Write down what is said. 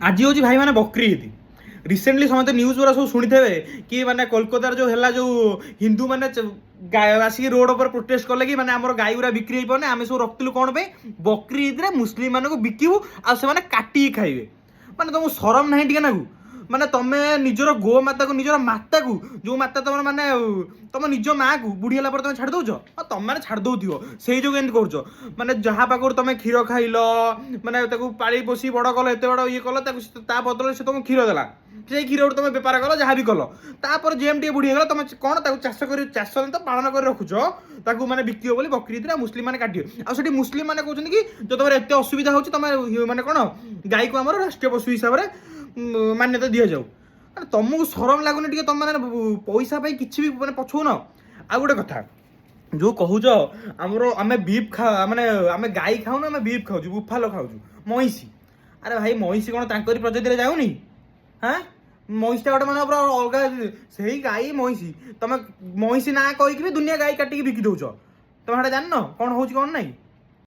आज हूँ भाई मैंने बकरी ईद रिसेंटली समझते न्यूज गुरा सब शुणी थे कि माने कोलकातार जो है जो हिंदू मैंने आसिक रोड पर प्रोटेस्ट कले कि माने आमर गाई गुरा बिक्री हो पाने आम सब रखिलु कौन पे बकरी ईद मुस्लिम मान को बिकबू आ से काटिकी खाइबे माने तुमको शरम ना टे नाकू माने तुम निजर गो माता को निजर माता को जो माता तुम माने तुम निज माँ को बुढ़ी है तुम छाड़ दौच तुम मैंने छाड़ दौ से जो एमती कर माने जहाँ पाखर तुम क्षीर खाइल माने पाली पोषी बड़ कल एत बड़ ये कल बदल से तुमको क्षीर देला से क्षीर तुम बेपार कल जहाँ भी कल तापर जेम टे बुढ़ी गला तुम कौन चाष कर चाष तो पालन कर रखुच ताकू मैंने बिकियो बोली बकरी ईद मुस्लिम मैंने काटियो आ मुस्लिम मैंने कहते कि जो तुम एत असुविधा हो तुम मैंने कौन गाई को आम राष्ट्रीय पशु हिसाब से मान्यता दि जाऊ तुमको शरम लगुनि टे तुम मैंने पैसा किसी भी मैंने पछौ न आ गोटे कथा जो कहूच आमर आम बीफ खा माने आम गाई खाऊन आम बीफ खाऊ बुफालो खाऊ महिषी अरे भाई महिषी कौन तांकरी प्रजाति जाऊनी हाँ महिषीटा गोटे मैंने पूरा अलग से गाई महिषी तुम महिषी ना कहीकि दुनिया गाई काटिकी बिकी दौच तुम जान कौन हो कौन नहीं।